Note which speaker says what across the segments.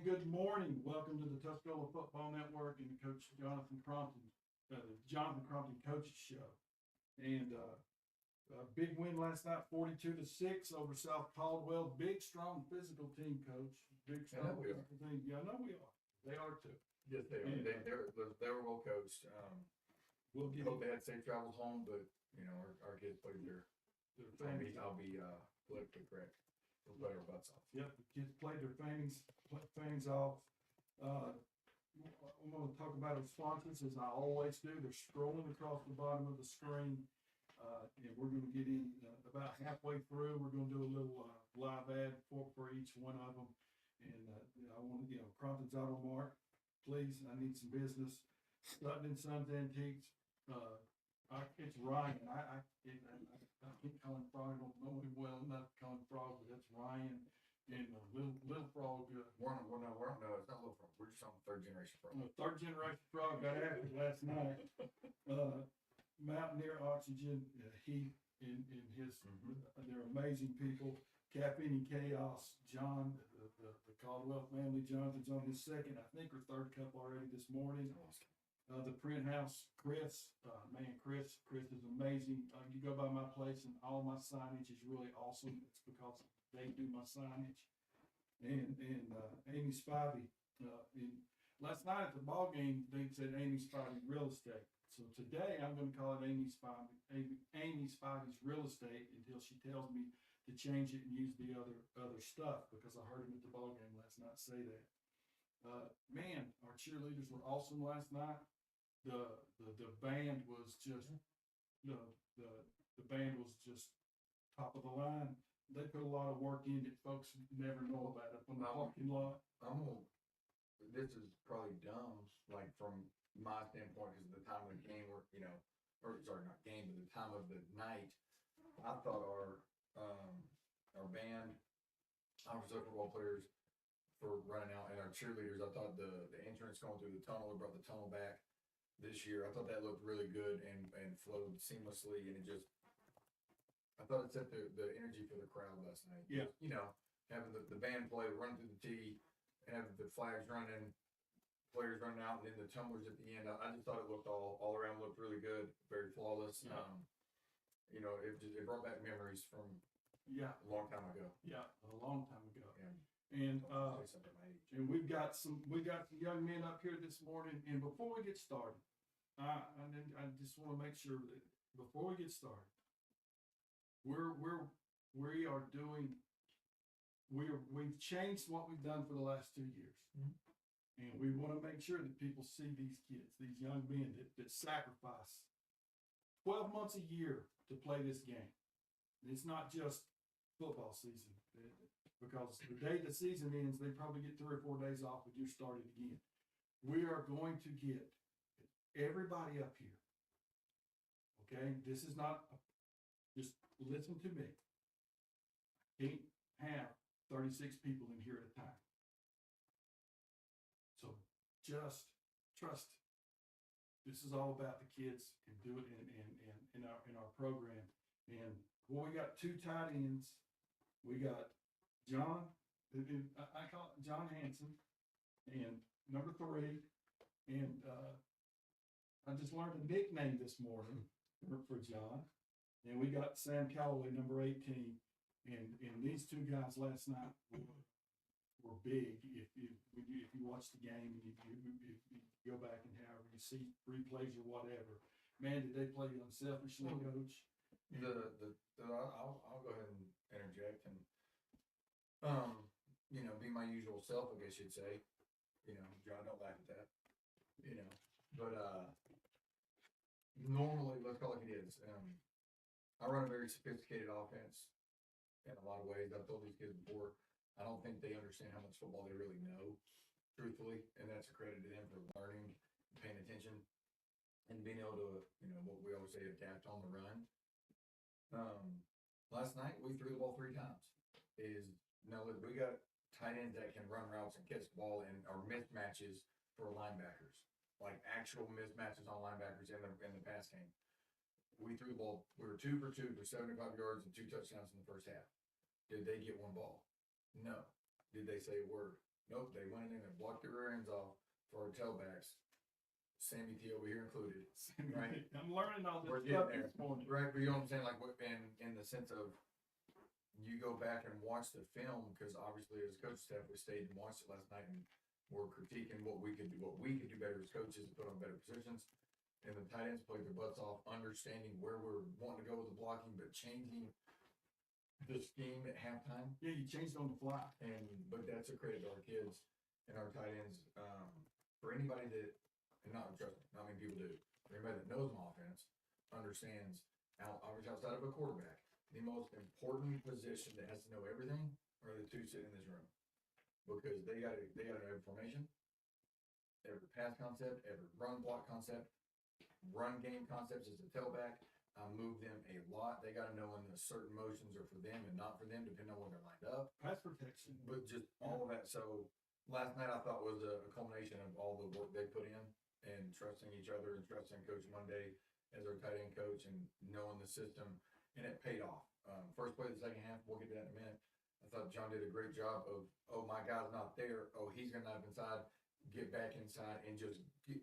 Speaker 1: good morning. Welcome to the Tuscola Football Network and Coach Jonathan Crompton, the Jonathan Crompton Coaches Show. And a big win last night, 42-6 over South Caldwell. Big, strong, physical team, Coach. Big, strong, physical team. Yeah, I know we are. They are too.
Speaker 2: Yes, they are.
Speaker 1: And,
Speaker 2: They were well coached.
Speaker 1: We'll get
Speaker 2: Hope they had safe travels home, but our kids played their. I'll be politically correct. We'll play our butts off.
Speaker 1: Yep, the kids played their fangs off. I'm going to talk about our sponsors as I always do. They're scrolling across the bottom of the screen. And we're going to get in about halfway through. We're going to do a little live ad for each one of them. And I want to, Crompton's Auto Mart, please, I need some business. Sutton and Sons Antiques. It's Ryan. I can't call him Frog. I don't know him well enough to call him Frog, but that's Ryan and Little Frog.
Speaker 2: We're no, it's not Little Frog. We're just on third generation Frog.
Speaker 1: Third generation Frog got after it last night. Mountaineer Oxygen, Heat, and his, they're amazing people. Caffeine and Chaos, John, the Caldwell family. Jonathan's on his second, I think, or third cup already this morning. The Print House, Chris, Chris is amazing. You go by my place and all my signage is really awesome. It's because they do my signage. And Amy Spivey, last night at the ball game, they said Amy Spivey Real Estate. So today I'm going to call it Amy Spivey's Real Estate until she tells me to change it and use the other stuff, because I heard him at the ball game last night say that. Man, our cheerleaders were awesome last night. The band was just the band was just top of the line. They put a lot of work in that folks never know about up on the parking lot.
Speaker 2: This is probably dumb, like from my standpoint, is the time of the game where not game, but the time of the night. I thought our band, our football players for running out, and our cheerleaders, I thought the entrance going through the tunnel, we brought the tunnel back this year. I thought that looked really good and flowed seamlessly, and I thought it set the energy for the crowd last night.
Speaker 1: Yeah.
Speaker 2: Having the band play, running through the tee, having the flags running, players running out, and then the tumblers at the end. I just thought it looked all around looked really good, very flawless.
Speaker 1: Yeah.
Speaker 2: It brought back memories from
Speaker 1: Yeah.
Speaker 2: a long time ago.
Speaker 1: Yeah, a long time ago.
Speaker 2: Yeah.
Speaker 1: And
Speaker 2: Say something at my age.
Speaker 1: and we got some young men up here this morning. And before we get started, I just want to make sure that before we get started, we've changed what we've done for the last 2 years.
Speaker 2: Mhm.
Speaker 1: And we want to make sure that people see these kids, these young men that sacrifice 12 months a year to play this game. And it's not just football season, because the day the season ends, they probably get 3 or 4 days off with you started again. We are going to get everybody up here. Okay, this is not, just listen to me. Can't have 36 people in here at a time. So just trust. This is all about the kids, and do it in our program. And we got 2 tight ends. We got John, I call it John Hanson, and number 3. And I just learned a nickname this morning for John. And we got Sam Calloway, number 18. And these 2 guys last night were big. If you watch the game, and if you go back and however you see replays or whatever, man, did they play unselfishly, Coach?
Speaker 2: I'll go ahead and interject and be my usual self, I guess you'd say. John, don't laugh at that. But normally, let's call it is. I run a very sophisticated offense in a lot of ways. I've told these kids before, I don't think they understand how much football they really know, truthfully, and that's a credit to them for learning, paying attention, and being able to, what we always say, adapt on the run. Last night we threw the ball 3 times. We got tight ends that can run routes and catch the ball, and are mismatches for linebackers, like actual mismatches on linebackers in the pass game. We threw the ball. We were 2 for 2 for 75 yards and 2 touchdowns in the first half. Did they get 1 ball? No. Did they say a word? Nope, they went in and blocked their rear ends off for our tailbacks. Sammy T over here included. Right.
Speaker 1: I'm learning all
Speaker 2: We're
Speaker 1: this stuff
Speaker 2: getting there.
Speaker 1: this morning.
Speaker 2: Right, but you know what I'm saying? Like, in the sense of, you go back and watch the film, because obviously as coach staff, we stayed and watched it last night, and we're critiquing what we could do better as coaches, put on better positions. And the tight ends played their butts off, understanding where we're wanting to go with the blocking, but changing the scheme at halftime.
Speaker 1: Yeah, you changed on the fly.
Speaker 2: But that's a credit to our kids and our tight ends. For anybody that, and not trust me, not many people do. For anybody that knows an offense, understands outside of a quarterback, the most important position that has to know everything are the two sitting in this room, because they gotta know every formation, every pass concept, every run block concept, run game concepts as a tailback. I move them a lot. They got to know when the certain motions are for them and not for them, depending on when they're lined up.
Speaker 1: Pass protection.
Speaker 2: But just all of that. So last night I thought was a culmination of all the work they put in and trusting each other and trusting Coach Monday as our tight end coach and knowing the system, and it paid off. First play of the second half, we'll get to that in a minute. I thought John did a great job of, oh, my guy's not there. Oh, he's going to knife inside, get back inside, and just get.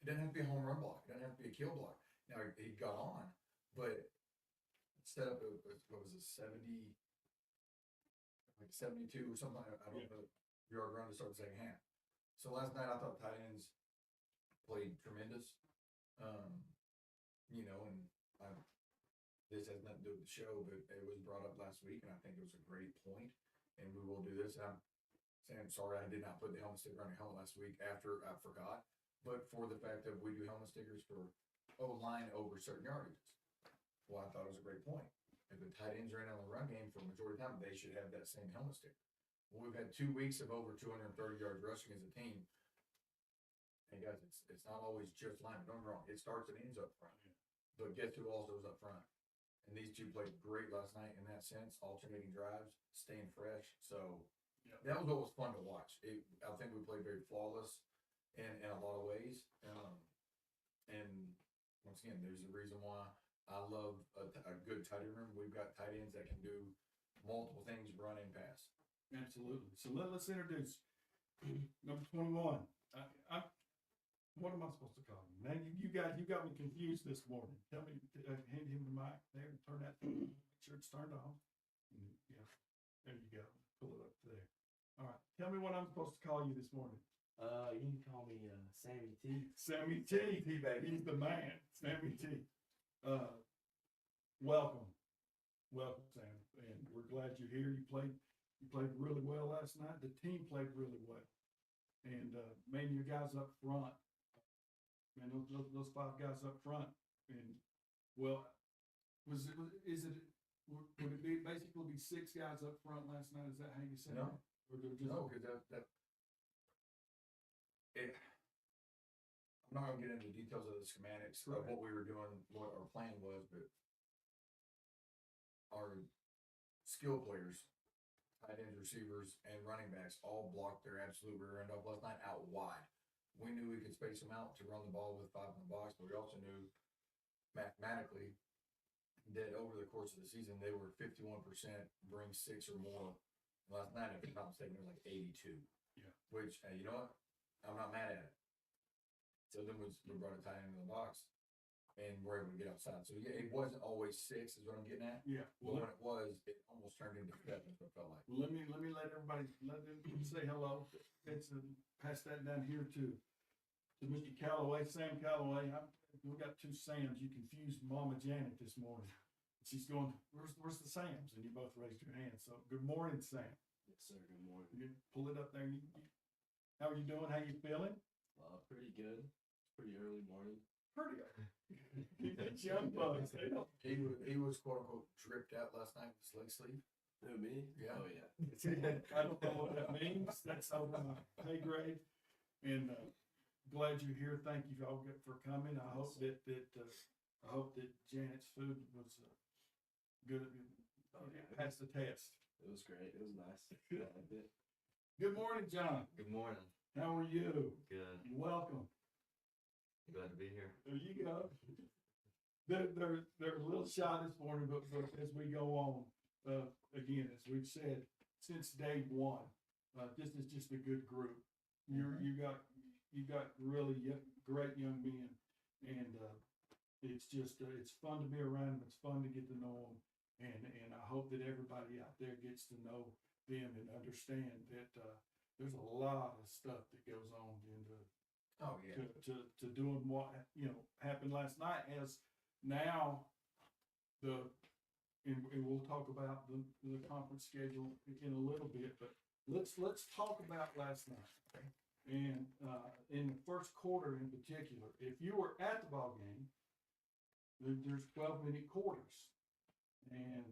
Speaker 2: It doesn't have to be a home run block. It doesn't have to be a kill block. Now, he got on, but set up, what was it, 72 or something, I don't know, yard run to start the second half. So last night I thought tight ends played tremendous. And this has nothing to do with the show, but it was brought up last week, and I think it was a great point, and we will do this. And I'm saying, sorry, I did not put the helmet sticker on your helmet last week after I forgot. But for the fact that we do helmet stickers for O-line over certain yardages. Well, I thought it was a great point. If the tight ends are in on the run game for a majority of the time, they should have that same helmet sticker. Well, we've had 2 weeks of over 230 yards rushing as a team. Hey guys, it's not always just line. Don't get me wrong. It starts and ends up front. But guess who also is up front? And these two played great last night in that sense, alternating drives, staying fresh. So that was what was fun to watch. I think we played very flawless in a lot of ways. And once again, there's a reason why I love a good tight end room. We've got tight ends that can do multiple things, run and pass.
Speaker 1: Absolutely. So let's introduce number 21. What am I supposed to call him? Man, you got me confused this morning. Tell me, hand him the mic there and turn that, make sure it's turned on. Yeah, there you go. Pull it up there. All right. Tell me what I'm supposed to call you this morning.
Speaker 3: You can call me Sammy T.
Speaker 1: Sammy T.
Speaker 2: baby.
Speaker 1: He's the man. Sammy T. Welcome, Sam, and we're glad you're here. You played really well last night. The team played really well, and man, your guys up front, man, those 5 guys up front, and well, would it be basically 6 guys up front last night? Is that how you said
Speaker 2: No.
Speaker 1: it? Or just,
Speaker 2: No, because I'm not gonna get into details of the schematics of what we were doing, what our plan was, but our skill players, tight ends, receivers, and running backs all blocked their absolute rear end off last night out wide. We knew we could space them out to run the ball with 5 in the box, but we also knew mathematically that over the course of the season they were 51% bring 6 or more. Last night, if I'm not mistaken, it was like 82.
Speaker 1: Yeah.
Speaker 2: Which, you know what? I'm not mad at it. So then we brought a tight end in the box, and we're able to get outside. So yeah, it wasn't always 6, is what I'm getting at.
Speaker 1: Yeah.
Speaker 2: But when it was, it almost turned into 7. Is what it felt like.
Speaker 1: Well, let me let everybody say hello. It's pass that down here to Mr. Calloway, Sam Calloway. We got 2 Sams. You confused Mama Janet this morning. She's going, where's the Sams? And you both raised your hands. So good morning, Sam.
Speaker 3: Yes, sir. Good morning.
Speaker 1: You pull it up there. How are you doing? How you feeling?
Speaker 3: Pretty good. Pretty early morning.
Speaker 1: Pretty. It's young bugs.
Speaker 2: He was quote unquote dripped out last night with his leg sleeve.
Speaker 3: Who, me?
Speaker 2: Yeah.
Speaker 3: Oh, yeah.
Speaker 1: I don't know what that means. That's over my pay grade. And glad you're here. Thank you all for coming. I hope that Janet's food was good. Passed the test.
Speaker 3: It was great. It was nice. I liked it.
Speaker 1: Good morning, John.
Speaker 4: Good morning.
Speaker 1: How are you?
Speaker 4: Good.
Speaker 1: Welcome.
Speaker 4: Glad to be here.
Speaker 1: There you go. They're a little shy this morning, but as we go on, again, as we've said, since day one, this is just a good group. You got really great young men, and it's just it's fun to be around them. It's fun to get to know them, and I hope that everybody out there gets to know them and understand that there's a lot of stuff that goes on into
Speaker 2: Oh, yeah.
Speaker 1: to doing what happened last night. As now and we'll talk about the conference schedule in a little bit, but let's talk about last night.
Speaker 2: Okay.
Speaker 1: And in the first quarter in particular, if you were at the ball game, there's 12-minute quarters, and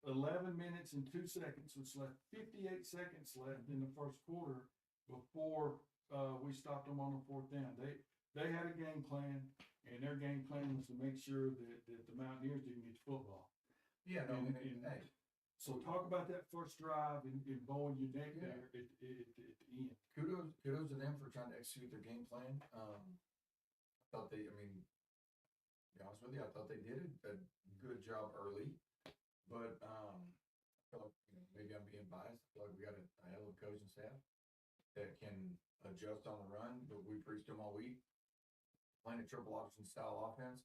Speaker 1: 11 minutes and 2 seconds, which left 58 seconds left in the first quarter before we stopped them on the fourth down. They had a game plan, and their game plan was to make sure that the Mountaineers didn't get the football.
Speaker 2: Yeah, no, hey,
Speaker 1: So talk about that first drive and bowing your neck
Speaker 2: Yeah.
Speaker 1: there at the end.
Speaker 2: kudos to them for trying to execute their game plan. I thought to be honest with you, I thought they did a good job early, but I feel like, maybe I'm being biased. I feel like we got a hell of a coaching staff that can adjust on the run, but we preached them all week. Playing a triple option style offense,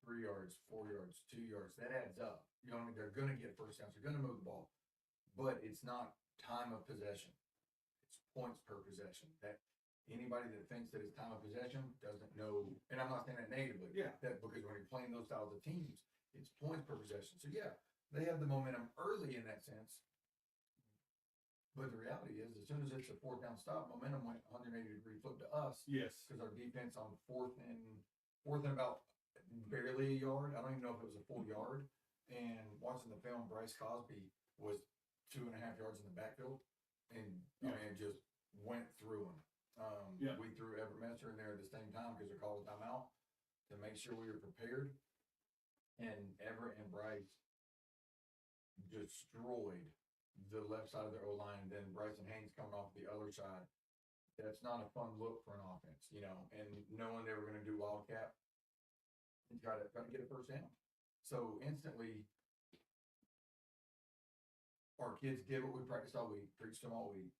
Speaker 2: 3 yards, 4 yards, 2 yards, that adds up. You know what I mean? They're gonna get first downs, they're gonna move the ball, but it's not time of possession. It's points per possession. That anybody that thinks that it's time of possession doesn't know, and I'm not saying that negatively.
Speaker 1: Yeah.
Speaker 2: That because when you're playing those styles of teams, it's points per possession. So yeah, they have the momentum early in that sense. But the reality is, as soon as it's a fourth down stop, momentum went 180 degree flip to us
Speaker 1: Yes.
Speaker 2: because our defense on fourth and about barely a yard. I don't even know if it was a full yard. And watching the film, Bryce Cosby was 2.5 yards in the backfield, and I mean, it just went through him.
Speaker 1: Yeah.
Speaker 2: We threw Everett Messer in there at the same time because they called a timeout to make sure we were prepared. And Everett and Bryce destroyed the left side of their O-line. Then Bryson Haynes coming off the other side. That's not a fun look for an offense, and knowing they were going to do Wildcat and try to get a first down. So instantly, our kids did what we practiced all week, preached them all week.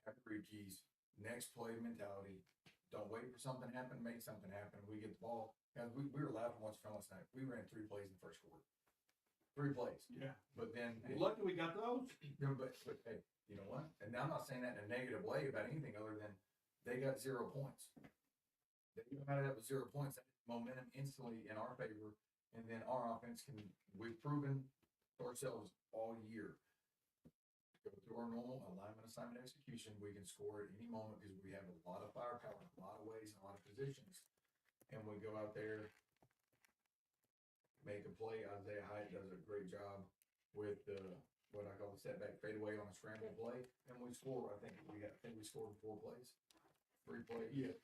Speaker 2: Have read keys, next play mentality. Don't wait for something to happen, make something happen. We get the ball. Guys, we were laughing watching film last night. We ran 3 plays in the first quarter. 3 plays.
Speaker 1: Yeah.
Speaker 2: But then
Speaker 1: Lucky we got those.
Speaker 2: but hey, you know what? And I'm not saying that in a negative way about anything other than they got 0 points. They came out of that with 0 points. That momentum instantly in our favor. And then our offense we've proven to ourselves all year. Go through our normal alignment, assignment, execution. We can score at any moment because we have a lot of firepower in a lot of ways, in a lot of positions. And we go out there, make a play. Isaiah Hyde does a great job with what I call the setback fadeaway on a scramble play, and we score. I think we scored 4 plays, 3 plays.
Speaker 1: Yeah.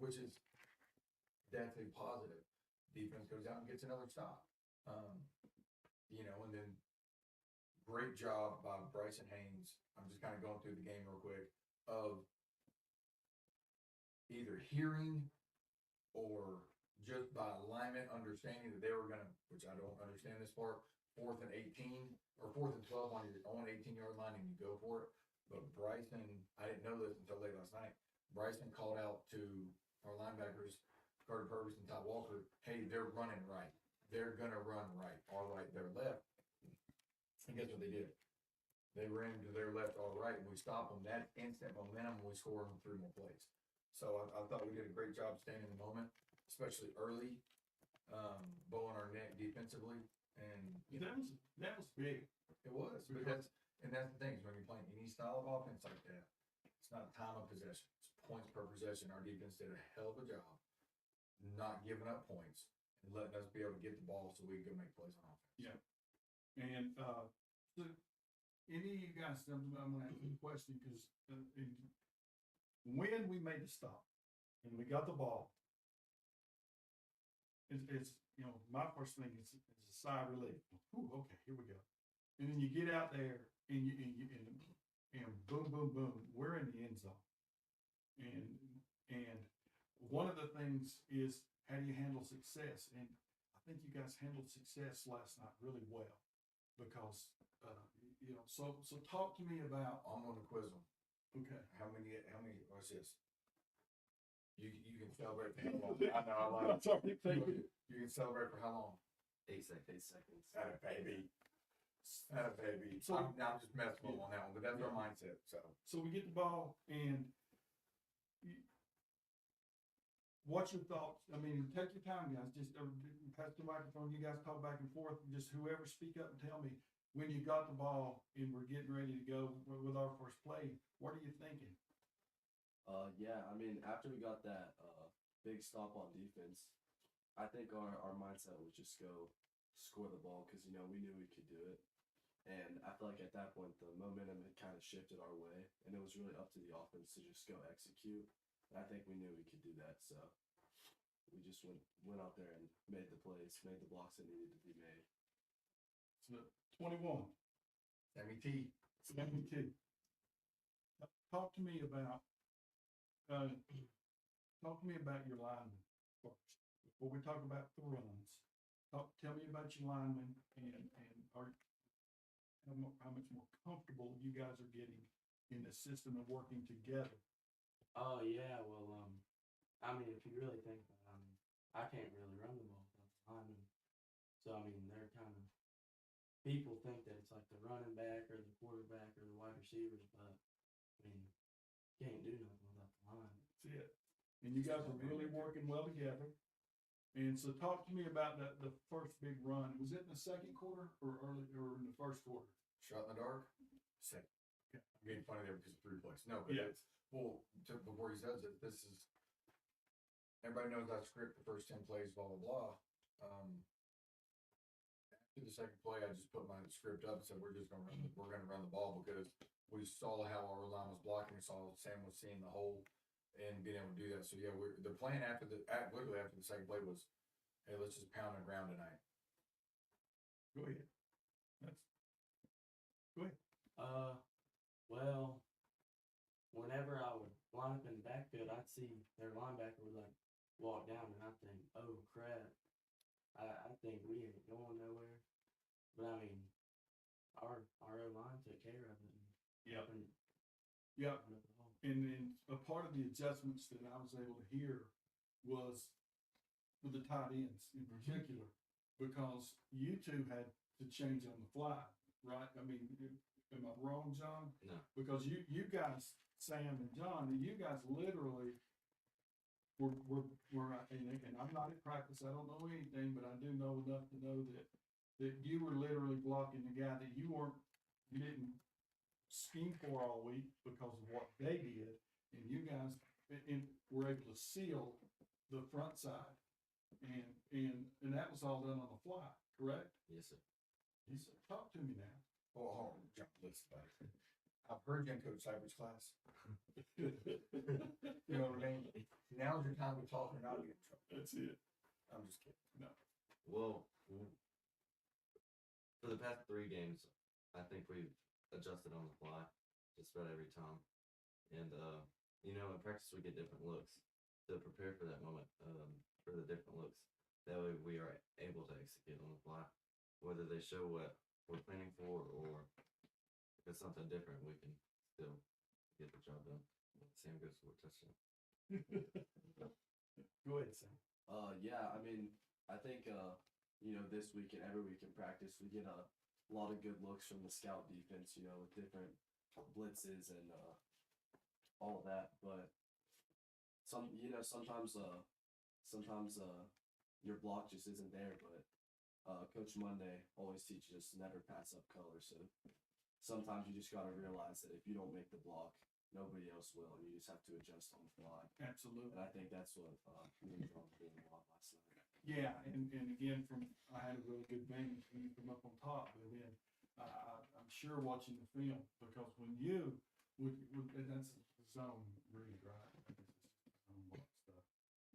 Speaker 2: Which is definitely positive. Defense goes out and gets another stop. And then great job by Bryson Haynes. I'm just kind of going through the game real quick of either hearing or just by alignment, understanding that they were going to, which I don't understand this part, 4th and 18 or 4th and 12 on your own 18-yard line and you go for it. But Bryson, I didn't know this until late last night. Bryson called out to our linebackers, Carter Purvis and Todd Walker, hey, they're running right. They're going to run right, our right, their left. And guess what they did? They ran to their left, our right, and we stopped them. That instant momentum, we scored them 3 more plays. So I thought we did a great job staying in the moment, especially early, bowing our neck defensively. And
Speaker 1: That was big.
Speaker 2: it was. But that's the thing, is when you're playing any style of offense like that, it's not time of possession. It's points per possession. Our defense did a hell of a job not giving up points and letting us be able to get the ball so we can go make plays on offense.
Speaker 1: Yeah. And so any of you guys, I'm going to ask you a question because when we made the stop and we got the ball, it's my first thing is a sigh of relief. Ooh, okay, here we go. And then you get out there and and boom, boom, boom, we're in the end zone. And one of the things is, how do you handle success? And I think you guys handled success last night really well because you know, so talk to me about,
Speaker 2: I'm gonna quiz them.
Speaker 1: okay.
Speaker 2: How many, what's this? You can celebrate for how long? I know, I like it.
Speaker 1: Sorry, thank you.
Speaker 2: You can celebrate for how long?
Speaker 4: 8 seconds.
Speaker 3: 8 seconds.
Speaker 2: Atta baby. Atta baby.
Speaker 1: So-
Speaker 2: I'm just messing with them on that one, but that's our mindset, so.
Speaker 1: So we get the ball and what's your thoughts? I mean, take your time, guys. Just pass the microphone. You guys talk back and forth. Just whoever speak up and tell me when you got the ball and we're getting ready to go with our first play. What are you thinking?
Speaker 3: Yeah, I mean, after we got that big stop on defense, I think our mindset was just go score the ball because, you know, we knew we could do it. And I feel like at that point, the momentum had kind of shifted our way, and it was really up to the offense to just go execute. And I think we knew we could do that, so we just went out there and made the plays, made the blocks that needed to be made.
Speaker 1: So 21.
Speaker 2: Sammy T.
Speaker 1: Sammy T. Talk to me about your linemen first. Before we talk about the runs, tell me about your linemen and how much more comfortable you guys are getting in the system of working together.
Speaker 5: Oh yeah, well, I mean, if you really think about it, I can't really run the ball without the linemen. So I mean, they're kind of people think that it's like the running back or the quarterback or the wide receivers, but I mean, you can't do nothing without the line.
Speaker 1: That's it. And you guys are really working well together. And so talk to me about the first big run. Was it in the second quarter or early or in the first quarter?
Speaker 2: Shot in the dark? Second.
Speaker 1: Okay.
Speaker 2: I'm getting funny there because of 3 plays. No, but
Speaker 1: Yeah.
Speaker 2: it's, well, before he says it, this is, everybody knows that script, the first 10 plays, blah, blah, blah. After the second play, I just put my script up and said, we're gonna run the ball because we saw how our line was blocking, saw Sam was seeing the hole and being able to do that. So yeah, the plan literally after the second play was, hey, let's just pound the ground tonight.
Speaker 1: Go ahead. Go ahead.
Speaker 5: Well, whenever I would line up in the backfield, I'd see their linebacker would like walk down, and I'd think, oh crap, I think we ain't going nowhere. But I mean, our O-line took care of it.
Speaker 1: Yeah.
Speaker 5: And
Speaker 1: Yeah.
Speaker 5: opened up the hole.
Speaker 1: And a part of the adjustments that I was able to hear was with the tight ends in particular, because you two had to change on the fly, right? I mean, am I wrong, John?
Speaker 4: No.
Speaker 1: Because you guys, Sam and John, you guys literally were and I'm not at practice, I don't know anything, but I do know enough to know that you were literally blocking the guy that you didn't scheme for all week because of what they did, and you guys were able to seal the front side, and that was all done on the fly, correct?
Speaker 4: Yes, sir.
Speaker 1: He said, talk to me now.
Speaker 2: Oh, hold on, John, listen, buddy. I've heard you in Coach Cyber's class. You know what I mean? Now's your time to talk or not get in trouble.
Speaker 1: That's it.
Speaker 2: I'm just kidding.
Speaker 1: No.
Speaker 4: Well, for the past 3 games, I think we've adjusted on the fly just about every time. And, you know, in practice we get different looks to prepare for that moment, for the different looks. That way we are able to execute on the fly, whether they show what we're planning for or if it's something different, we can still get the job done. Sam goes for a touchdown.
Speaker 1: Go ahead, Sam.
Speaker 3: Yeah, I mean, I think, you know, this week and every week in practice, we get a lot of good looks from the scout defense, you know, with different blitzes and all of that. But sometimes your block just isn't there. But Coach Monday always teaches us to never pass up color. So sometimes you just got to realize that if you don't make the block, nobody else will, and you just have to adjust on the fly.
Speaker 1: Absolutely.
Speaker 3: And I think that's what we were doing a lot last night.
Speaker 1: Yeah, and again, I had a really good vantage view from up on top, but then I'm sure watching the film, because when you and that's zone read, right? I guess it's just zone block stuff.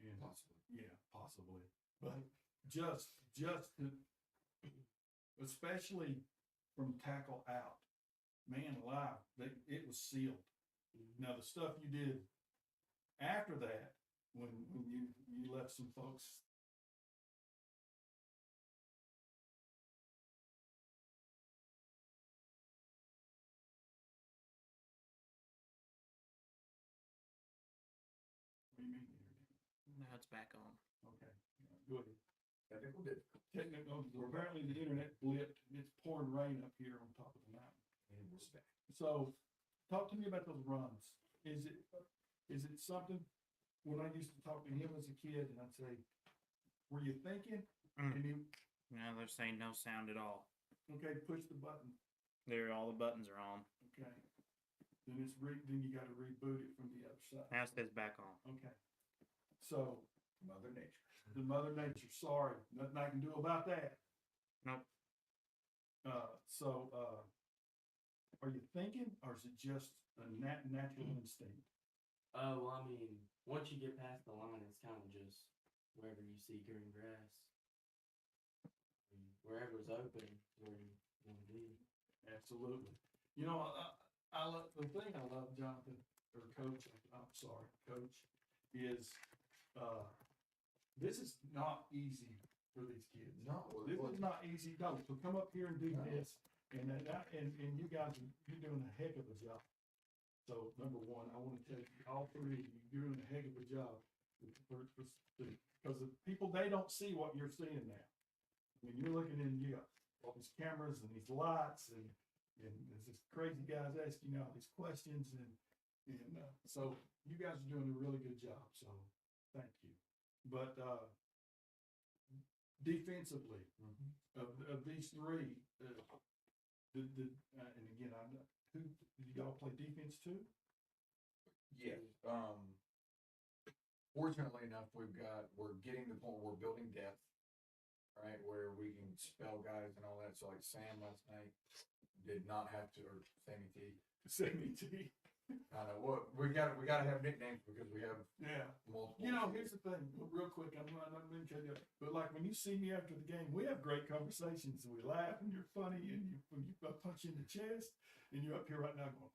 Speaker 1: And
Speaker 2: Possibly.
Speaker 1: yeah, possibly, but just to, especially from tackle out, man alive, it was sealed. Now the stuff you did after that, when you left some folks
Speaker 6: back on.
Speaker 1: Okay, go ahead.
Speaker 2: Technical difficulty.
Speaker 1: Technical, apparently the internet blipped, and it's pouring rain up here on top of the mountain.
Speaker 2: And we're back.
Speaker 1: So, talk to me about those runs. Is it something, when I used to talk to him as a kid, and I'd say, were you thinking?
Speaker 6: Mm.
Speaker 1: And he,
Speaker 6: No, they're saying no sound at all.
Speaker 1: okay, push the button,
Speaker 6: All the buttons are on.
Speaker 1: okay. Then then you gotta reboot it from the other side.
Speaker 6: Now it says back on.
Speaker 1: Okay. So,
Speaker 2: Mother Nature.
Speaker 1: the Mother Nature, sorry, nothing I can do about that.
Speaker 6: Nope.
Speaker 1: Are you thinking, or is it just a natural instinct?
Speaker 5: Well, I mean, once you get past the line, it's kind of just wherever you see green grass. I mean, wherever's open is where you want to be.
Speaker 1: Absolutely. You know, I love, the thing I love, Jonathan, or Coach, I'm sorry, Coach, is, this is not easy for these kids.
Speaker 2: No,
Speaker 1: This is not easy, no, to come up here and do
Speaker 2: No.
Speaker 1: this, and you guys, you're doing a heck of a job. So, number one, I wanna tell you, all three of you, you're doing a heck of a job. Because the people, they don't see what you're seeing now. I mean, you're looking in, you got all these cameras and these lights, and there's this crazy guys asking you all these questions, and so you guys are doing a really good job, so thank you. But, defensively, of these three, and again, who, do y'all play defense too?
Speaker 2: Yes. Fortunately enough, we're getting to the point where we're building depth, right? Where we can spell guys and all that. So like Sam last night did not have to, or Sammy T.
Speaker 1: Sammy T.
Speaker 2: I know what we gotta have nicknames because we have
Speaker 1: Yeah.
Speaker 2: multiple.
Speaker 1: You know, here's the thing, real quick, I'm not gonna tell you, but like when you see me after the game, we have great conversations, and we laugh, and you're funny, and when you punch you in the chest, and you're up here right now going,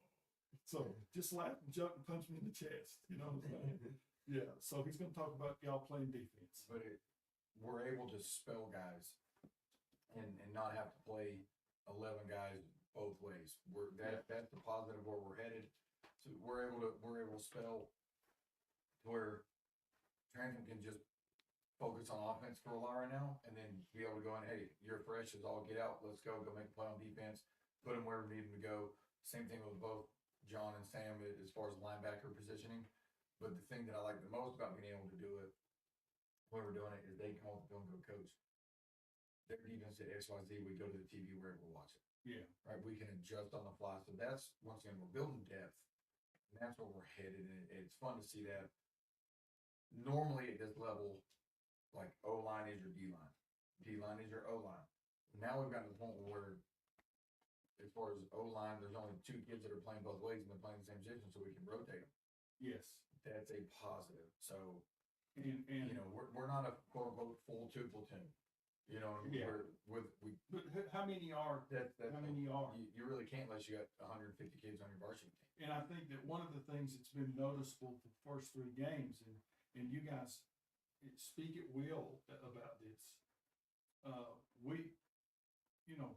Speaker 1: so just laugh and jump and punch me in the chest, you know what I'm saying? Yeah, so he's gonna talk about y'all playing defense.
Speaker 2: But we're able to spell guys and not have to play 11 guys both ways. That's the positive where we're headed. So we're able to spell to where Trantham can just focus on offense for a while right now, and then be able to go in, hey, you're fresh as all get out, let's go make a play on defense, put them where we need them to go. Same thing with both John and Sam as far as linebacker positioning. But the thing that I like the most about being able to do it when we're doing it is they come off the field and go, Coach, their defense at XYZ, we go to the TV, we're able to watch it.
Speaker 1: Yeah.
Speaker 2: Right, we can adjust on the fly. So that's, once again, we're building depth, and that's where we're headed. And it's fun to see that. Normally at this level, like O-line is your D-line. D-line is your O-line. Now we've gotten to the point where, as far as O-line, there's only two kids that are playing both ways and they're playing the same position, so we can rotate them.
Speaker 1: Yes.
Speaker 2: That's a positive. So,
Speaker 1: And
Speaker 2: you know, we're not a quote unquote full two platoon. You know,
Speaker 1: Yeah.
Speaker 2: but
Speaker 1: how many are,
Speaker 2: that's
Speaker 1: how many are?
Speaker 2: you really can't unless you got 150 kids on your varsity team.
Speaker 1: And I think that one of the things that's been noticeable for the first three games, and you guys speak at will about this, we, you know,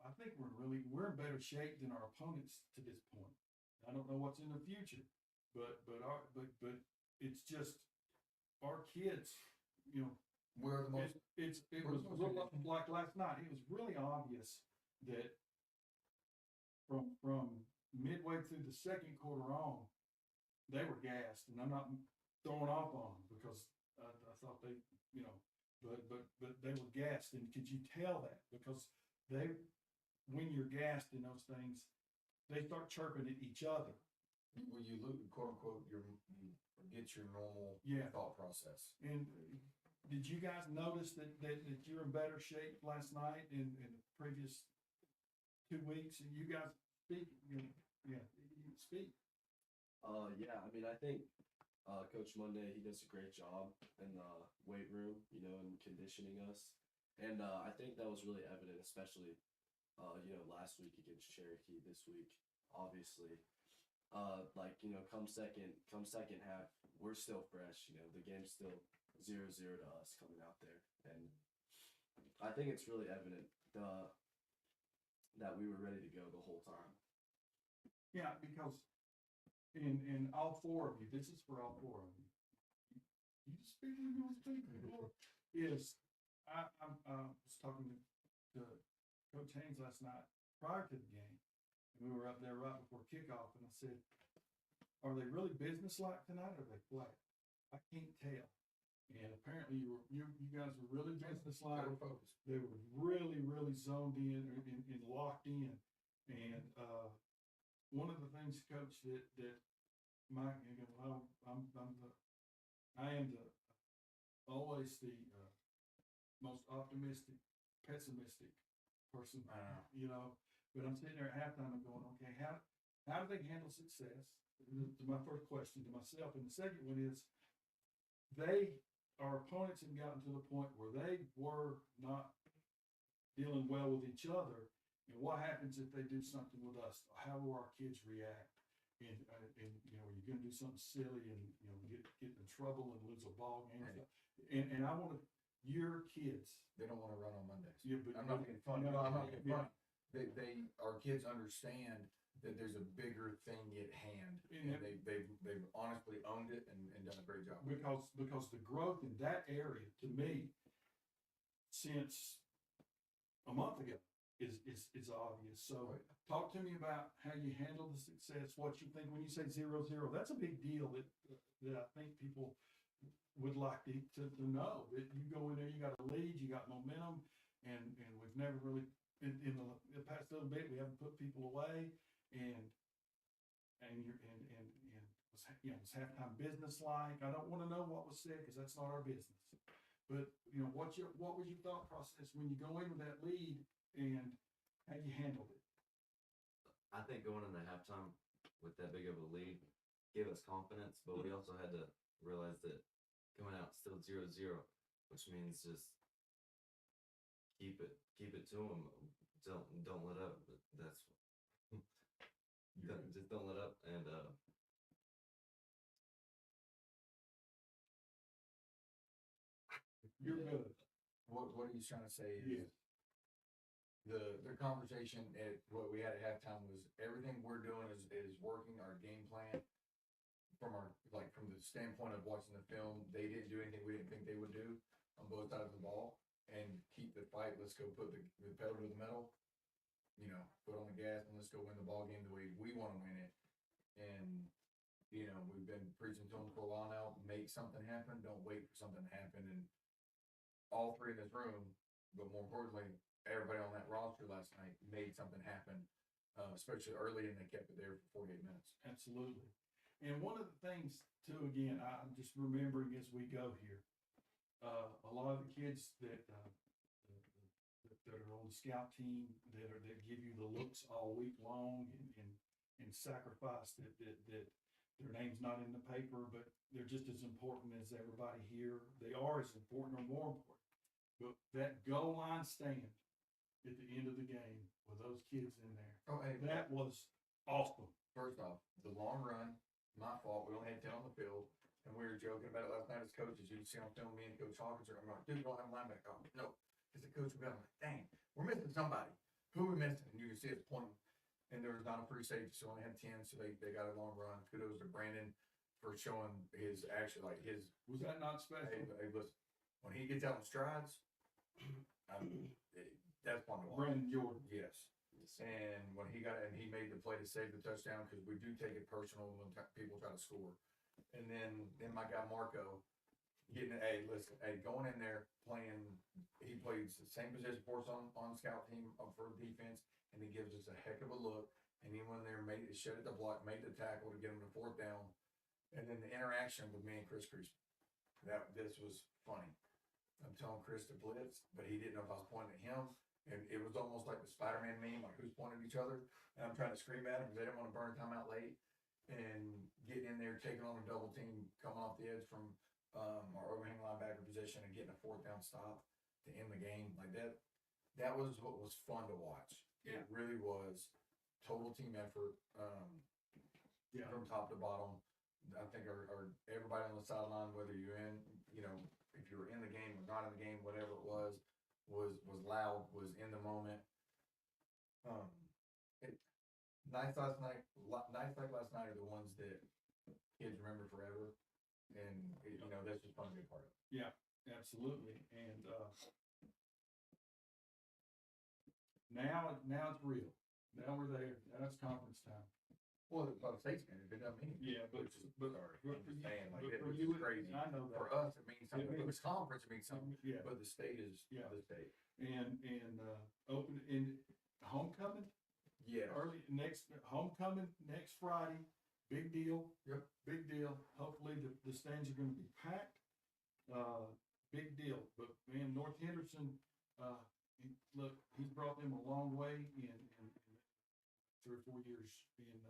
Speaker 1: I think we're in better shape than our opponents to this point. I don't know what's in the future, but it's just our kids, you know.
Speaker 2: We're the most.
Speaker 1: It was like last night. It was really obvious that from midway through the second quarter on, they were gassed, and I'm not throwing off on them because I thought they, you know, but they were gassed, and could you tell that? Because when you're gassed in those things, they start chirping at each other.
Speaker 2: When you lose, quote unquote, you forget your normal thought process.
Speaker 1: And did you guys notice that you're in better shape last night in the previous 2 weeks? And you guys speak, you speak.
Speaker 3: Yeah, I mean, I think Coach Monday, he does a great job in the weight room, you know, and conditioning us. And I think that was really evident, especially, you know, last week against Cherokee, this week, obviously. Like, you know, come second half, we're still fresh, you know, the game's still 0-0 to us coming out there. And I think it's really evident that we were ready to go the whole time.
Speaker 1: Yeah, because in all four of you, this is for all four of you. you speak when you want to speak, Lord, is I was talking to Coach Haynes last night prior to the game. And we were up there right before kickoff, and I said, are they really businesslike tonight, or are they flat? I can't tell. And apparently you guys were really businesslike.
Speaker 2: They were focused.
Speaker 1: They were really, really zoned in and locked in. And one of the things, Coach, that Mike, you know, I am always the most optimistic, pessimistic person, you know. But I'm sitting there at halftime and going, okay, how do they handle success? To my first question to myself, and the second one is, our opponents have gotten to the point where they were not dealing well with each other. And what happens if they do something with us? How will our kids react? And you know, you're going to do something silly and, you know, get in trouble and lose a ball game.
Speaker 2: Right.
Speaker 1: And I want your kids.
Speaker 2: They don't want to run on Mondays.
Speaker 1: Yeah, but
Speaker 2: I'm not being funny.
Speaker 1: no,
Speaker 2: No, I'm not being
Speaker 1: yeah.
Speaker 2: funny. Our kids understand that there's a bigger thing at hand,
Speaker 1: Yeah.
Speaker 2: and they've honestly owned it and done a great job.
Speaker 1: Because the growth in that area, to me, since a month ago, is obvious. So
Speaker 2: Right.
Speaker 1: talk to me about how you handle the success, what you think when you say 0-0. That's a big deal that I think people would like to know. That you go in there, you got a lead, you got momentum, and we've never really in the past little bit, we haven't put people away, and was, you know, was halftime business like. I don't want to know what was said because that's not our business. But you know, what was your thought process when you go in with that lead, and how you handled it?
Speaker 4: I think going into halftime with that big of a lead gave us confidence, but we also had to realize that coming out still 0-0, which means just keep it to them. Don't let up. That's just don't let up. And
Speaker 1: You're good.
Speaker 2: What he's trying to say
Speaker 1: Yeah.
Speaker 2: is the conversation at what we had at halftime was everything we're doing is working our game plan from the standpoint of watching the film. They didn't do anything we didn't think they would do on both sides of the ball, and keep the fight. Let's go put the pedal to the metal, you know, foot on the gas, and let's go win the ball game the way we want to win it. And you know, we've been preaching to them for a while now. Make something happen. Don't wait for something to happen. And all three in this room, but more importantly, everybody on that roster last night made something happen, especially early, and they kept it there for 48 minutes.
Speaker 1: Absolutely. And one of the things too, again, I'm just remembering as we go here, a lot of the kids that are on the scout team that give you the looks all week long and sacrifice that their name's not in the paper, but they're just as important as everybody here. They are as important or more important. But that goal line stand at the end of the game with those kids in there,
Speaker 2: Oh, hey,
Speaker 1: that was awesome.
Speaker 2: first off, the long run, my fault. We only had 10 on the field, and we were joking about it last night as coaches. You see on film, me and Coach Hawkins are like, dude, we don't have a linebacker. No, because the coach will be like, dang, we're missing somebody. Who are we missing? And you can see us pointing. And there was not a free safety, so only had 10, so they got a long run. Kudos to Brandon for showing his
Speaker 1: Was that not special?
Speaker 2: hey, listen, when he gets out in strides, that's fun to watch.
Speaker 1: Brandon Jordan.
Speaker 2: Yes. And when he made the play to save the touchdown, because we do take it personal when people try to score. And then my guy Marco going in there playing, he plays the same position for us on scout team for defense, and he gives us a heck of a look. And he went in there, shut at the block, made the tackle to get him to 4th down. And then the interaction with me and Chris Creasy. This was funny. I'm telling Chris to blitz, but he didn't know if I was pointing at him. And it was almost like the Spider-Man meme, like who's pointing at each other. And I'm trying to scream at him because they didn't want to burn time out late. And getting in there, taking on a double team, coming off the edge from our overhang linebacker position and getting a 4th down stop to end the game. Like that was what was fun to watch.
Speaker 1: Yeah.
Speaker 2: It really was. Total team effort, from top to bottom. I think our everybody on the sideline, whether you're in, you know, if you were in the game or not in the game, whatever it was loud, was in the moment. Nights like last night are the ones that kids remember forever. and, you know, that's just fun to be a part of.
Speaker 1: Absolutely, and, now it's real. Now we're there, now it's conference time.
Speaker 2: Well, by the state's standard, it doesn't mean anything.
Speaker 1: Yeah, but,
Speaker 2: Which is,
Speaker 1: but,
Speaker 2: sorry,
Speaker 1: but
Speaker 2: I'm
Speaker 1: for
Speaker 2: just
Speaker 1: you,
Speaker 2: saying, like,
Speaker 1: but
Speaker 2: it
Speaker 1: for
Speaker 2: was
Speaker 1: you,
Speaker 2: crazy.
Speaker 1: I know that.
Speaker 2: For us, it means something, for
Speaker 1: means-
Speaker 2: this conference, it means something,
Speaker 1: Yeah,
Speaker 2: but the state is
Speaker 1: Yeah.
Speaker 2: the state.
Speaker 1: and, open, in homecoming,
Speaker 2: Yeah.
Speaker 1: homecoming next Friday, big deal.
Speaker 2: Yep.
Speaker 1: Big deal, hopefully the stands are gonna be packed, big deal, but man, North Henderson, look, he's brought them a long way in 3 or 4 years, and,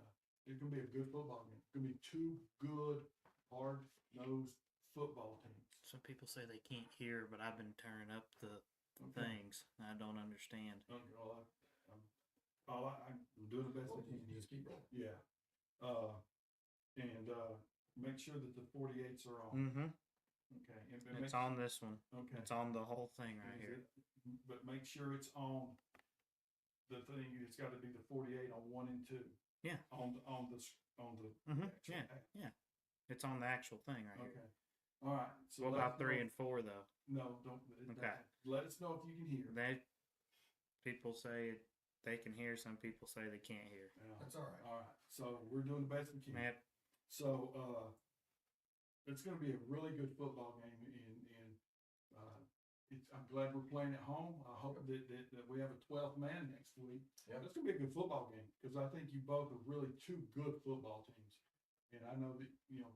Speaker 1: it's gonna be a good football game, it's gonna be 2 good, hard-nosed football teams.
Speaker 6: Some people say they can't hear, but I've been turning up the
Speaker 1: Okay.
Speaker 6: things. I don't understand.
Speaker 1: Okay, I'm doing the best I
Speaker 2: Well,
Speaker 1: can.
Speaker 2: you just keep rolling.
Speaker 1: Yeah. And make sure that the 48s are on.
Speaker 6: Mm-hmm.
Speaker 1: Okay. And
Speaker 6: It's on this one.
Speaker 1: Okay.
Speaker 6: It's on the whole thing right
Speaker 1: Is
Speaker 6: here.
Speaker 1: it- But make sure it's on the thing. It's got to be the 48 on 1 and 2.
Speaker 6: Yeah.
Speaker 1: On the
Speaker 6: Mm-hmm.
Speaker 1: actual
Speaker 6: Yeah.
Speaker 1: app.
Speaker 6: Yeah. It's on the actual thing right here.
Speaker 1: Okay. All right. So
Speaker 6: What
Speaker 1: let
Speaker 6: about
Speaker 1: us
Speaker 6: 3
Speaker 1: know-
Speaker 6: and 4 though?
Speaker 1: No, don't.
Speaker 6: Okay.
Speaker 1: Let us know if you can hear.
Speaker 6: They people say they can hear. Some people say they can't hear.
Speaker 1: Yeah.
Speaker 2: That's all right.
Speaker 1: All right. So we're doing the best we can.
Speaker 6: Man,
Speaker 1: So, it's gonna be a really good football game, and, I'm glad we're playing at home. I hope that we have a 12th man next week.
Speaker 2: Yep.
Speaker 1: It's gonna be a good football game, because I think you both are really 2 good football teams. And I know that, you know,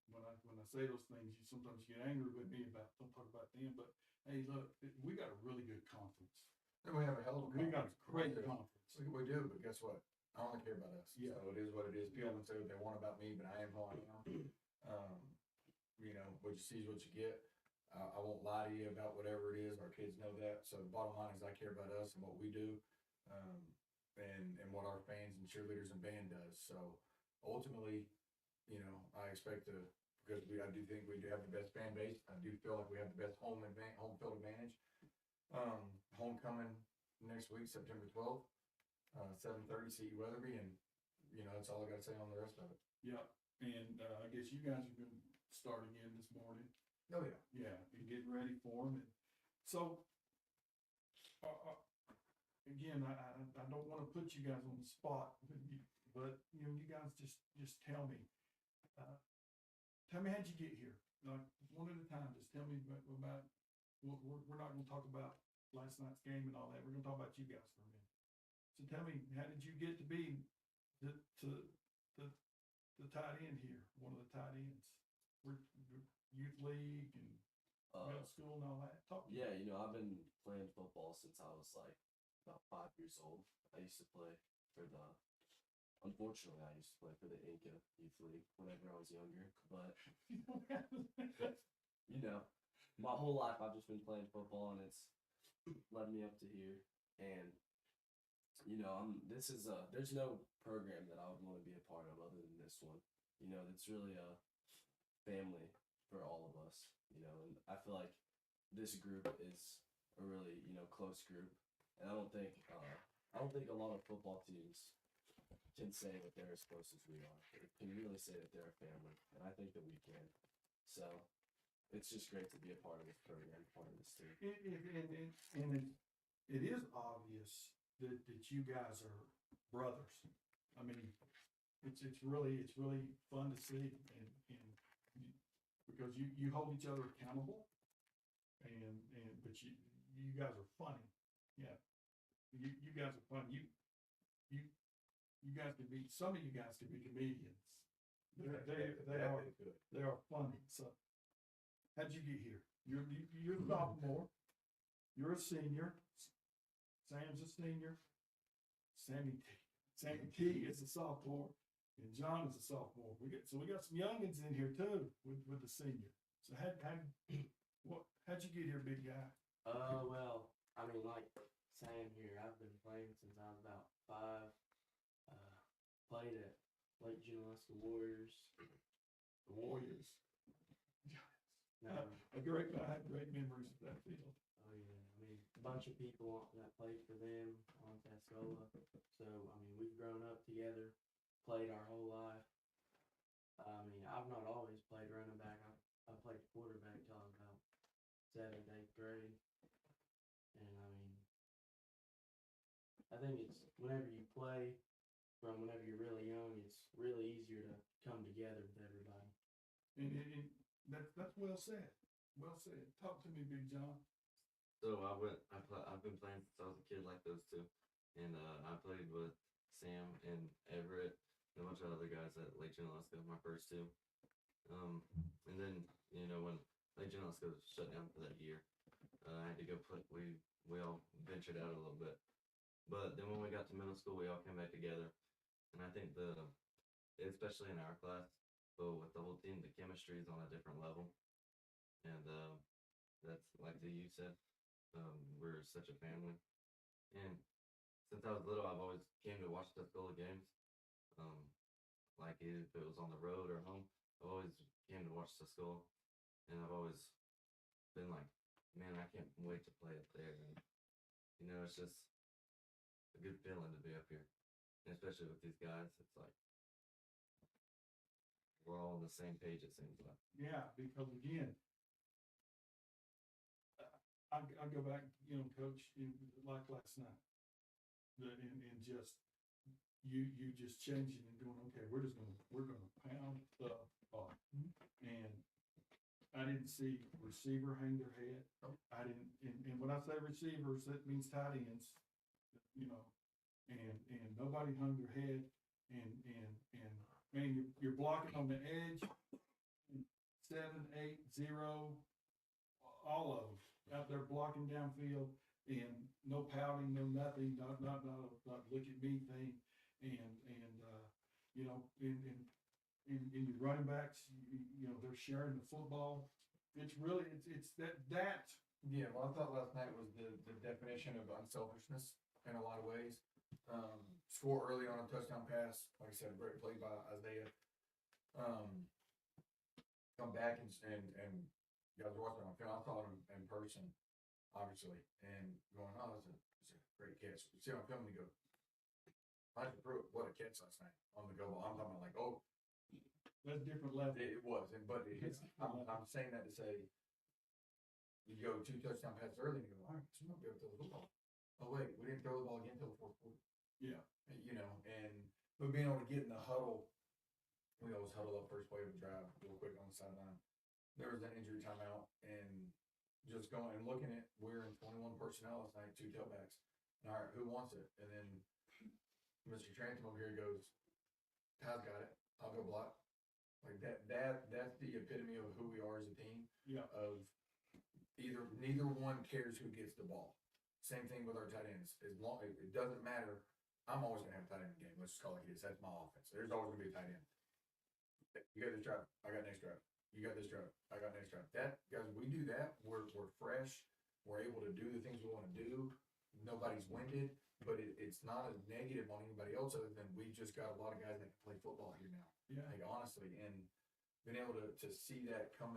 Speaker 1: when I say those things, you sometimes get angry with me about, don't talk about them, but hey, look, we got a really good conference.
Speaker 2: And we have a hell of a
Speaker 1: We got a
Speaker 2: conference.
Speaker 1: great
Speaker 2: We do.
Speaker 1: conference.
Speaker 2: We do, but guess what? I only care about us.
Speaker 1: Yeah.
Speaker 2: So it is what it is. People can say what they want about me, but I am who I am. You know, what you see is what you get. I won't lie to you about whatever it is. Our kids know that. So the bottom line is I care about us and what we do, and what our fans and cheerleaders and band does. So ultimately, you know, I expect to, because I do think we do have the best fan base. I do feel like we have the best home field advantage. Homecoming next week, September 12th, 7:30, CU Weatherby, and you know, that's all I gotta say on the rest of it.
Speaker 1: Yeah, and, I guess you guys are gonna start again this morning.
Speaker 2: Oh, yeah.
Speaker 1: Yeah, and getting ready for them, and so, again, I don't wanna put you guys on the spot, but, you know, you guys just tell me, how'd you get here? Like, one at a time, just tell me about, we're not gonna talk about last night's game and all that, we're gonna talk about you guys for a minute. So tell me, how did you get to be the tight end here, one of the tight ends? We're youth league and middle school and all that, talk to me.
Speaker 3: Yeah, you know, I've been playing football since I was like about 5 years old. I used to play for unfortunately, I used to play for the Inca Youth League whenever I was younger. But, you know, my whole life I've just been playing football, and it's led me up to here. And, you know, there's no program that I would want to be a part of other than this one. You know, it's really a family for all of us, you know, and I feel like this group is a really, you know, close group. And I don't think a lot of football teams can say that they're as close as we are. They can really say that they're a family, and I think that we can. So it's just great to be a part of this program, part of this team.
Speaker 1: It is obvious that you guys are brothers. I mean, it's really fun to see, and because you hold each other accountable, but you guys are funny. Yeah, you guys are funny. You guys could be, some of you guys could be comedians. They are funny. So how'd you get here? You're a sophomore. You're a senior. Sam's a senior. Sammy T is a sophomore, and John is a sophomore. We got some youngins in here too with the senior. So how'd you get here, big guy?
Speaker 5: Well, I mean, like Sam here, I've been playing since I was about 5. Played at Lake Junaluska Warriors.
Speaker 1: The Warriors.
Speaker 5: No,
Speaker 1: A great guy, great memories of that field.
Speaker 5: oh yeah, I mean, a bunch of people that played for them on Tuscola. So, I mean, we've grown up together, played our whole life. I mean, I've not always played running back. I played quarterback till I was about 7th, 8th grade. And I mean, I think it's whenever you play from whenever you're really young, it's really easier to come together with everybody.
Speaker 1: And that's well said. Well said. Talk to me, Big John.
Speaker 4: So I've been playing since I was a kid like those two, and I played with Sam and Everett and a bunch of other guys at Lake Junaluska, my first two. And then when Lake Junaluska shut down for that year, I had to go play. We all ventured out a little bit, but then when we got to middle school, we all came back together, and I think especially in our class, but with the whole team, the chemistry is on a different level, and that's like you said. We're such a family, and since I was little, I've always came to watch Tuscola games. Like if it was on the road or home, I've always came to watch Tuscola, and I've always been like, man, I can't wait to play up there. And it's just a good feeling to be up here, and especially with these guys. It's like we're all on the same page. It seems like.
Speaker 1: Yeah, because again, I go back, Coach, like last night, and just you just changing and going, okay, we're gonna pound the ball, and I didn't see receiver hang their head. I didn't, and when I say receivers, that means tight ends, and nobody hung their head, and man, you're blocking on the edge, 7, 8, 0, all of them out there blocking downfield, and no pouting, no nothing, not look at me thing, and your running backs, they're sharing the football. It's really, it's that.
Speaker 2: Yeah, well, I thought last night was the definition of unselfishness in a lot of ways. Score early on a touchdown pass, like I said, great play by Isaiah. Come back and you guys were watching on film. I saw him in person, obviously, and going, oh, it's a great catch. You see on film, and you go, I have to prove what a catch last night on the go ball. I'm talking about like, oh,
Speaker 1: That's different level.
Speaker 2: it was, I'm saying that to say, you go 2 touchdown passes early, and you go, all right, so we're not be able to throw the football. Oh wait, we didn't throw the ball again until the 4th quarter.
Speaker 1: Yeah.
Speaker 2: But being able to get in the huddle, we always huddle up first play of the drive real quick on the sideline. There was an injury timeout, and just going and looking at, we're in 21 personnel last night, 2 tailbacks. All right, who wants it? And then Mr. Trantham over here goes, Ty's got it. I'll go block. Like that's the epitome of who we are as a team.
Speaker 1: Yeah.
Speaker 2: Of neither one cares who gets the ball. Same thing with our tight ends. As long it doesn't matter, I'm always gonna have a tight end in the game. Let's just call it like it is. That's my offense. There's always gonna be a tight end. You got this drive. I got next drive. You got this drive. I got next drive. That guys, we do that. We're fresh. We're able to do the things we want to do. Nobody's winded, but it's not a negative on anybody else other than we just got a lot of guys that can play football here now.
Speaker 1: Yeah.
Speaker 2: Like honestly, and being able to see that come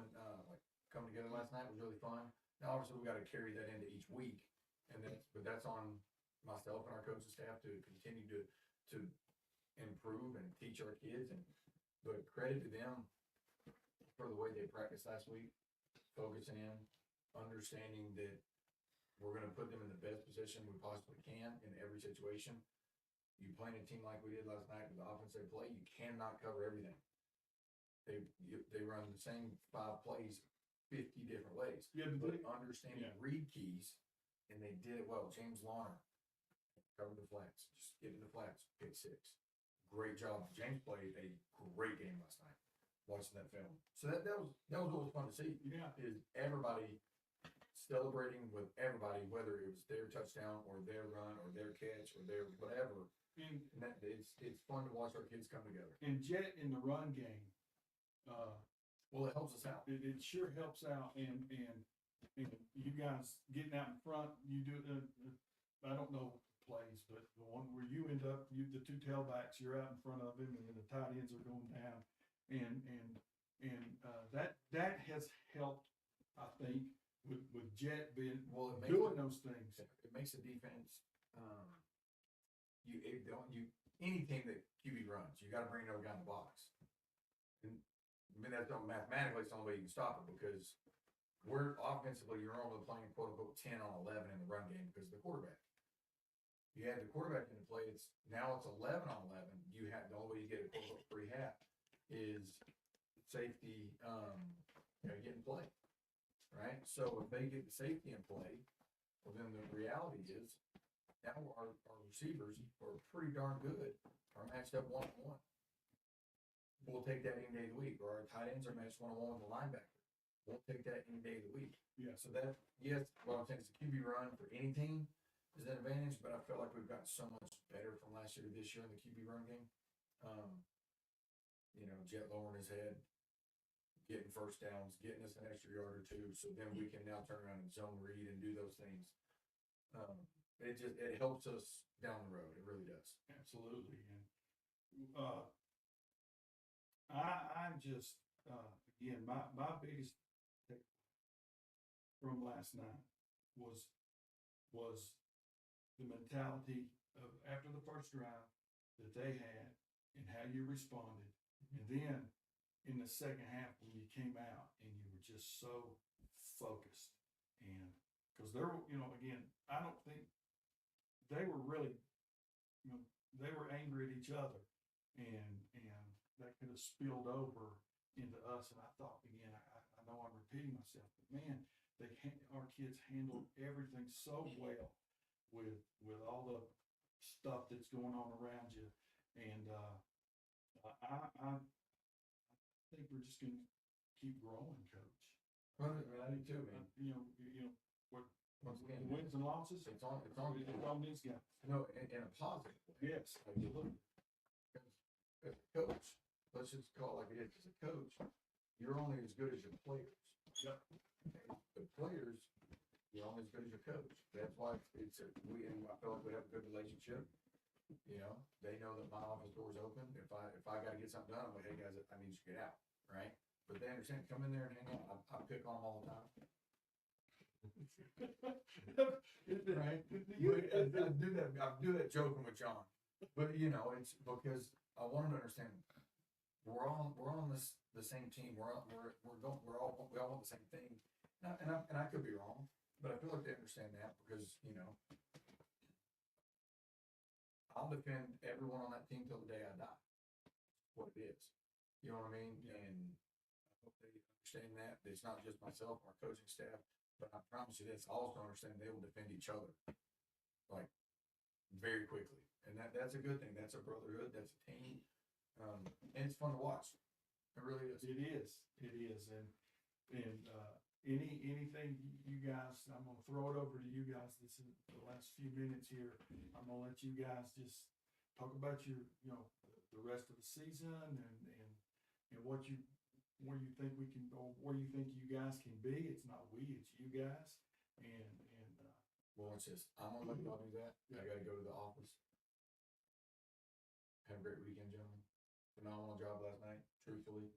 Speaker 2: together last night was really fun. Now obviously we got to carry that into each week, and that's on myself and our coaching staff to continue to improve and teach our kids, but credit to them for the way they practiced last week, focusing in, understanding that we're going to put them in the best position we possibly can in every situation. You playing a team like we did last night with the offense they play, you cannot cover everything. They run the same 5 plays 50 different ways.
Speaker 1: Yeah,
Speaker 2: but understanding read keys, and they did it well. James Lawner covered the flats, just get in the flats, pick 6. Great job. James played a great game last night. Watching that film, so that was what was fun to see.
Speaker 1: Yeah,
Speaker 2: is everybody celebrating with everybody, whether it was their touchdown or their run or their catch or their whatever. And that it's fun to watch our kids come together.
Speaker 1: And Jet in the run game,
Speaker 2: well, it helps us out.
Speaker 1: It sure helps out, and you guys getting out in front. You do. I don't know plays, but the one where you end up, the 2 tailbacks, you're out in front of him, and the tight ends are going down. And that has helped, I think, with Jet being doing those things.
Speaker 2: It makes the defense. Anything that QB runs, you got to bring another guy in the box. And I mean, that's not mathematically, it's the only way you can stop it because we're offensively, you're only playing quote unquote 10 on 11 in the run game because of the quarterback. You add the quarterback into play, it's 11 on 11. You have the only way you get a quote unquote free half is safety, get in play, right? So if they get the safety in play, well, then the reality is now our receivers are pretty darn good, are matched up one-on-one. We'll take that any day of the week, or our tight ends are matched one-on-one with the linebacker. We'll take that any day of the week.
Speaker 1: Yeah.
Speaker 2: So that, yes, what I'm saying is the QB run for any team is an advantage, but I feel like we've gotten so much better from last year to this year in the QB run game. Jet lowering his head, getting first downs, getting us an extra yard or two, so then we can now turn around and zone read and do those things. It helps us down the road. It really does.
Speaker 1: Absolutely. And I'm just again, my biggest take from last night was the mentality of after the first drive that they had and how you responded, and then in the second half when you came out and you were just so focused, and because there were, again, I don't think they were really, they were angry at each other, and that could have spilled over into us. And I thought, again, I know I'm repeating myself, but man, our kids handled everything so well with all the stuff that's going on around you, and I think we're just going to keep growing, Coach.
Speaker 2: Well, I do too, man.
Speaker 1: What
Speaker 2: Once again,
Speaker 1: the wins and losses,
Speaker 2: it's on
Speaker 1: these guys.
Speaker 2: No, in a positive way.
Speaker 1: Yes.
Speaker 2: Absolutely. As a coach, let's just call it like it is. As a coach, you're only as good as your players.
Speaker 1: Yep.
Speaker 2: The players, you're only as good as your coach. That's why and I feel like we have a good relationship. They know that my office door is open. If I got to get something done, I'm like, hey guys, I need you to get out, right? But they understand. Come in there and hang out. I pick on them all the time. Right? I do that joking with John, but it's because I want him to understand we're all on the same team. We all want the same thing. And I could be wrong, but I feel like they understand that because I'll defend everyone on that team till the day I die. What it is, you know what I mean?
Speaker 1: Yeah.
Speaker 2: And I hope they understand that. It's not just myself, our coaching staff, but I promise you this: I also understand they will defend each other, like very quickly, and that's a good thing. That's a brotherhood. That's a team, and it's fun to watch. It really is.
Speaker 1: It is. And anything you guys, I'm gonna throw it over to you guys. This is the last few minutes here. I'm gonna let you guys just talk about your, the rest of the season and where you think we can go, where you think you guys can be. It's not we, it's you guys.
Speaker 2: Well, it's just I'm gonna let y'all do that. I gotta go to the office. Have a great weekend, gentlemen. Phenomenal job last night, truthfully.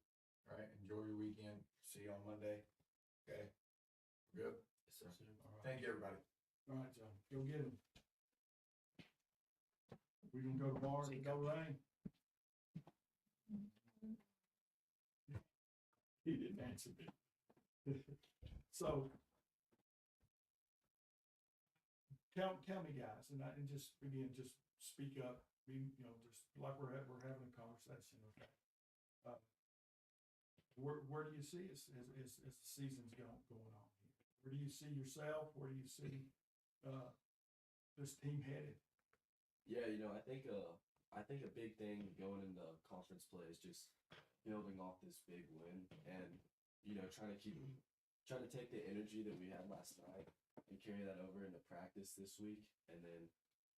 Speaker 2: All right, enjoy your weekend. See you on Monday. Okay, good.
Speaker 3: Yes, sir.
Speaker 1: All right.
Speaker 2: Thank you, everybody.
Speaker 1: All right, John, go get him. We gonna go to bars and go rain. He didn't answer me. So, tell me, guys, and just speak up. Just like we're having a conversation. Okay. Where do you see us as the season's going on here? Where do you see yourself? Where do you see this team headed?
Speaker 3: Yeah, I think a big thing going into conference play is just building off this big win and trying to take the energy that we had last night and carry that over into practice this week and then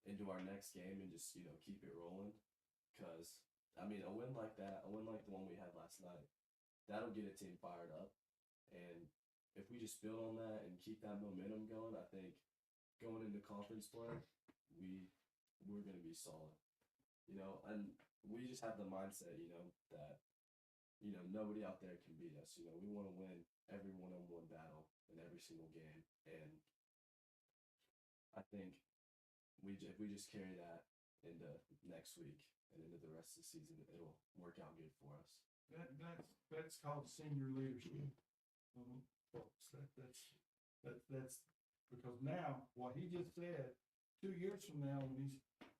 Speaker 3: into our next game and just keep it rolling. Because a win like that, a win like the one we had last night, that'll get a team fired up. And if we just build on that and keep that momentum going, I think going into conference play, we're going to be solid. And we just have the mindset, that, nobody out there can beat us. We want to win every one-on-one battle in every single game. And I think if we just carry that into next week and into the rest of the season, it'll work out good for us.
Speaker 1: That's called senior leadership. Folks, that's because now, what he just said, 2 years from now, when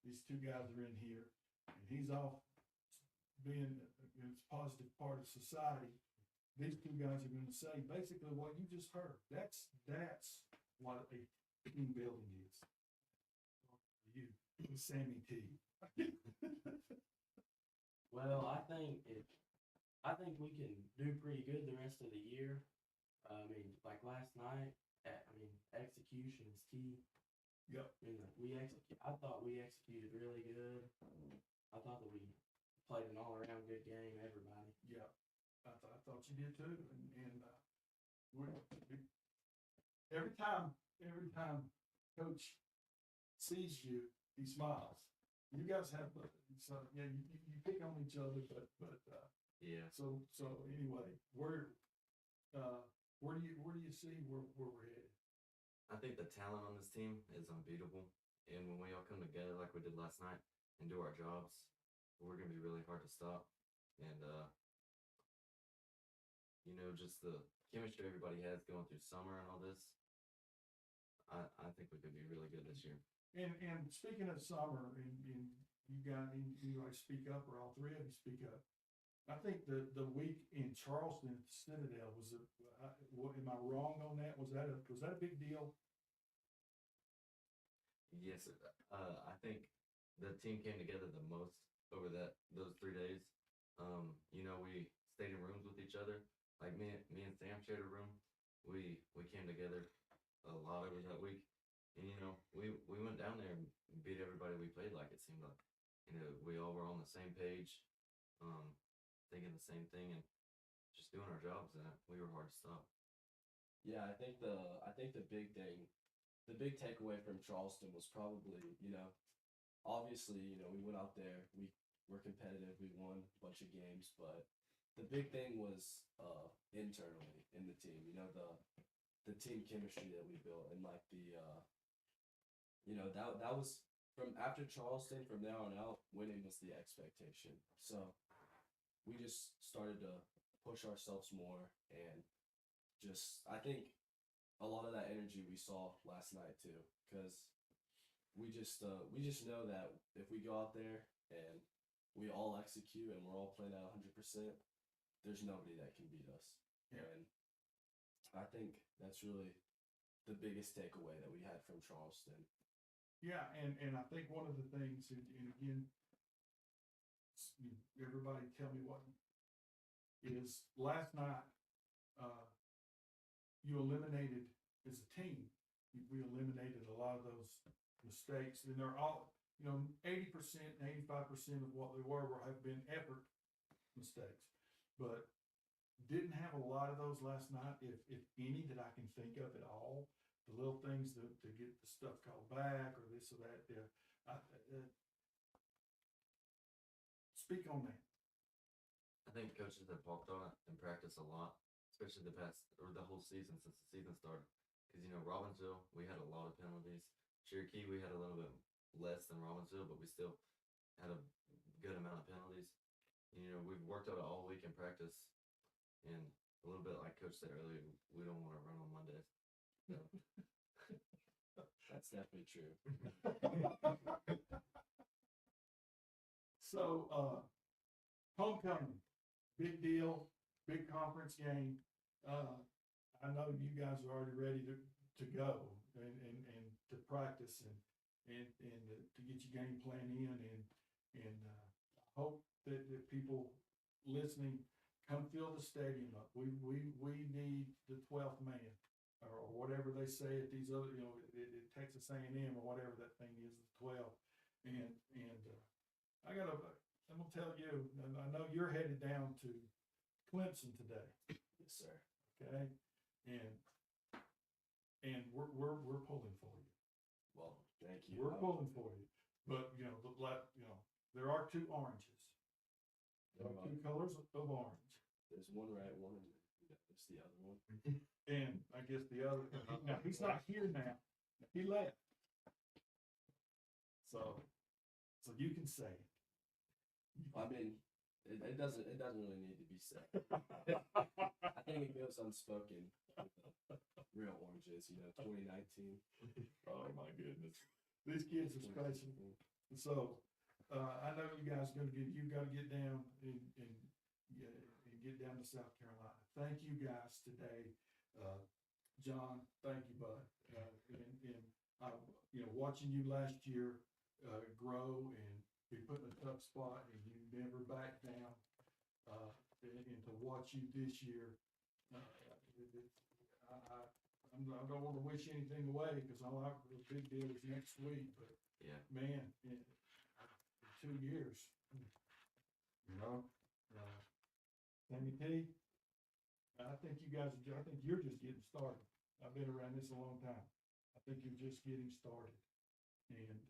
Speaker 1: these two guys are in here, and he's off being a positive part of society, these two guys are gonna say basically what you just heard. That's what a team building is. You, Sammy T.
Speaker 5: Well, I think we can do pretty good the rest of the year. I mean, like last night, execution is key.
Speaker 1: Yep.
Speaker 5: I thought we executed really good. I thought that we played an all-around good game, everybody.
Speaker 1: Yeah, I thought you did too, and every time Coach sees you, he smiles. You guys have, so yeah, you pick on each other, but
Speaker 4: Yeah.
Speaker 1: so anyway, where do you see where we're headed?
Speaker 4: I think the talent on this team is unbeatable. And when we all come together like we did last night and do our jobs, we're gonna be really hard to stop. And just the chemistry everybody has going through summer and all this, I think we could be really good this year.
Speaker 1: And speaking of summer, and you guys speak up, or all three of you speak up. I think the week in Charleston at the Citadel was am I wrong on that? Was that a big deal?
Speaker 4: Yes, I think the team came together the most over those 3 days. We stayed in rooms with each other. Like me and Sam shared a room. We came together a lot over that week, and we went down there and beat everybody we played like. It seemed like we all were on the same page, thinking the same thing and just doing our jobs. And we were hard to stop.
Speaker 3: Yeah, I think the big thing, the big takeaway from Charleston was probably, obviously, we went out there, we were competitive, we won a bunch of games, but the big thing was internally in the team, the team chemistry that we built, and like that was from after Charleston, from there on out, winning was the expectation. So we just started to push ourselves more, and I think a lot of that energy we saw last night too, because we just know that if we go out there and we all execute and we're all playing at 100%, there's nobody that can beat us.
Speaker 1: Yeah.
Speaker 3: And I think that's really the biggest takeaway that we had from Charleston.
Speaker 1: Yeah, and I think one of the things, and again, everybody tell me what is last night. You eliminated as a team. We eliminated a lot of those mistakes, and they're all 80%, 85% of what they were have been effort mistakes, but didn't have a lot of those last night, if any, that I can think of at all. The little things to get the stuff called back or this or that. Speak on that.
Speaker 4: I think coaches have talked on it and practiced a lot, especially the whole season since the season started. Because Robbinsville, we had a lot of penalties. Cherokee, we had a little bit less than Robbinsville, but we still had a good amount of penalties. We've worked out all week in practice, and a little bit like Coach said earlier, we don't want to run on Mondays. So.
Speaker 3: That's definitely true.
Speaker 1: So, homecoming, big deal, big conference game. I know you guys are already ready to go and to practice and to get your game plan in, and I hope that people listening come fill the stadium up. We need the 12th man, or whatever they say at these other, at Texas A&M or whatever that thing is, the 12. And I'm gonna tell you, and I know you're headed down to Clemson today.
Speaker 3: Yes, sir.
Speaker 1: Okay, and we're pulling for you.
Speaker 3: Well, thank you.
Speaker 1: We're pulling for you, but there are two oranges. There are two colors of orange.
Speaker 3: There's one right one, and there's the other one.
Speaker 1: And I guess the other, now he's not here now. He left. So you can say it.
Speaker 3: I mean, It doesn't really need to be said. I think it goes unspoken with the real oranges, 2019.
Speaker 1: Oh my goodness, these kids are special. So, I know you guys got to get down and get down to South Carolina. Thank you guys today. John, thank you, bud. And watching you last year, grow and be put in a tough spot and you never back down, and to watch you this year, I don't want to wish anything away because the big deal is next week, but
Speaker 4: Yeah.
Speaker 1: man, in 2 years, Sammy T, I think you're just getting started. I've been around this a long time. I think you're just getting started. And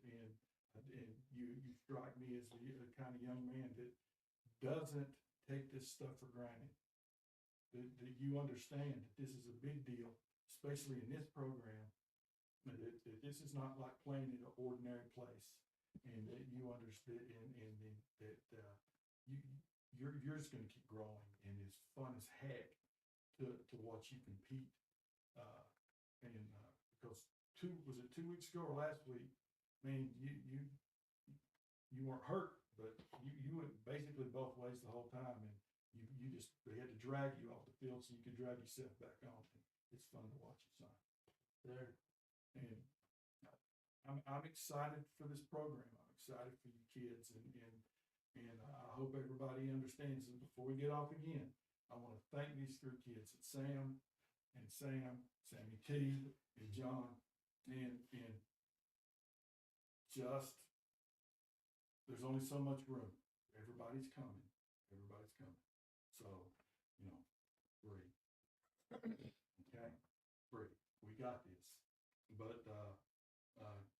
Speaker 1: you strike me as the kind of young man that doesn't take this stuff for granted. That you understand that this is a big deal, especially in this program, that this is not like playing in an ordinary place, and that you understand, and that you're just going to keep growing, and it's fun as heck to watch you compete. Because 2 weeks ago or last week, man, you weren't hurt, but you went basically both ways the whole time, and they had to drag you off the field so you could drag yourself back on. It's fun to watch you, son.
Speaker 5: There.
Speaker 1: And I'm excited for this program. I'm excited for you kids, and I hope everybody understands it. Before we get off again, I want to thank these 3 kids, Sammy T, and John, and just there's only so much room. Everybody's coming. So, breathe. Okay, breathe. We got this. But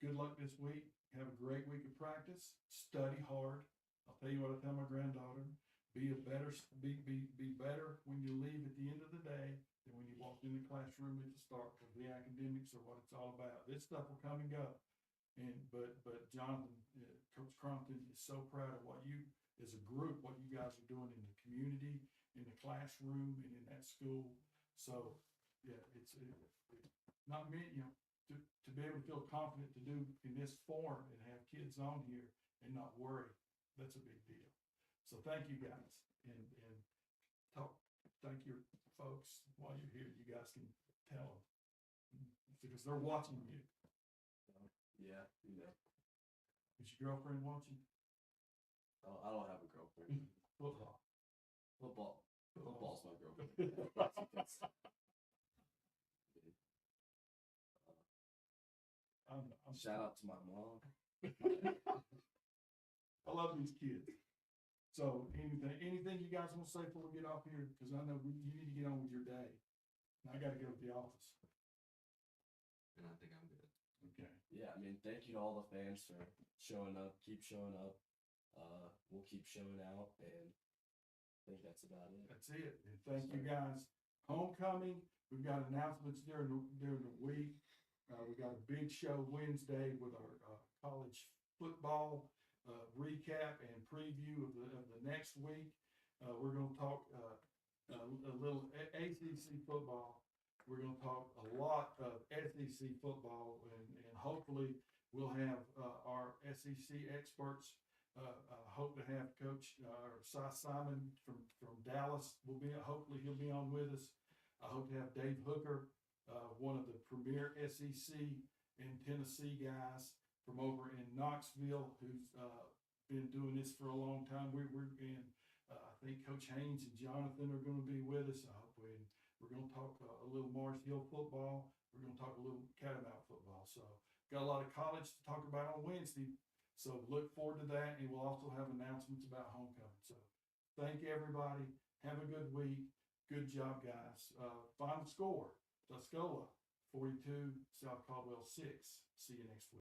Speaker 1: good luck this week. Have a great week of practice. Study hard. I'll tell you what I tell my granddaughter: be better when you leave at the end of the day than when you walked in the classroom at the start, because the academics are what it's all about. This stuff will come and go. But Jonathan, Coach Crompton is so proud of what you, as a group, what you guys are doing in the community, in the classroom, and in that school. So, yeah, it's not me, to be able to feel confident to do in this form and have kids on here and not worry. That's a big deal. So thank you guys, and thank your folks while you're here. You guys can tell them because they're watching you.
Speaker 3: Yeah.
Speaker 1: Is your girlfriend watching?
Speaker 3: Oh, I don't have a girlfriend.
Speaker 1: Football.
Speaker 3: Football's my girlfriend. Shout out to my mom.
Speaker 1: I love these kids. So anything you guys want to say before we get off here? Because I know you need to get on with your day. And I got to go to the office.
Speaker 4: And I think I'm good.
Speaker 1: Okay.
Speaker 3: Yeah, thank you to all the fans for showing up. Keep showing up. We'll keep showing out, and I think that's about it.
Speaker 1: That's it. And thank you guys. Homecoming, we've got announcements during the week. We got a big show Wednesday with our college football recap and preview of the next week. We're going to talk a little ACC football. We're going to talk a lot of SEC football, and hopefully we'll have our SEC experts. Hope to have Coach Cy Simon from Dallas. Hopefully he'll be on with us. I hope to have Dave Hooker, one of the premier SEC and Tennessee guys from over in Knoxville, who's been doing this for a long time. I think Coach Haynes and Jonathan are going to be with us. We're going to talk a little Mars Hill football. We're going to talk a little Catamount football. So got a lot of college to talk about on Wednesday. So look forward to that, and we'll also have announcements about homecoming. So thank everybody. Have a good week. Good job, guys. Final score, Tuscola 42, South Caldwell 6. See you next week.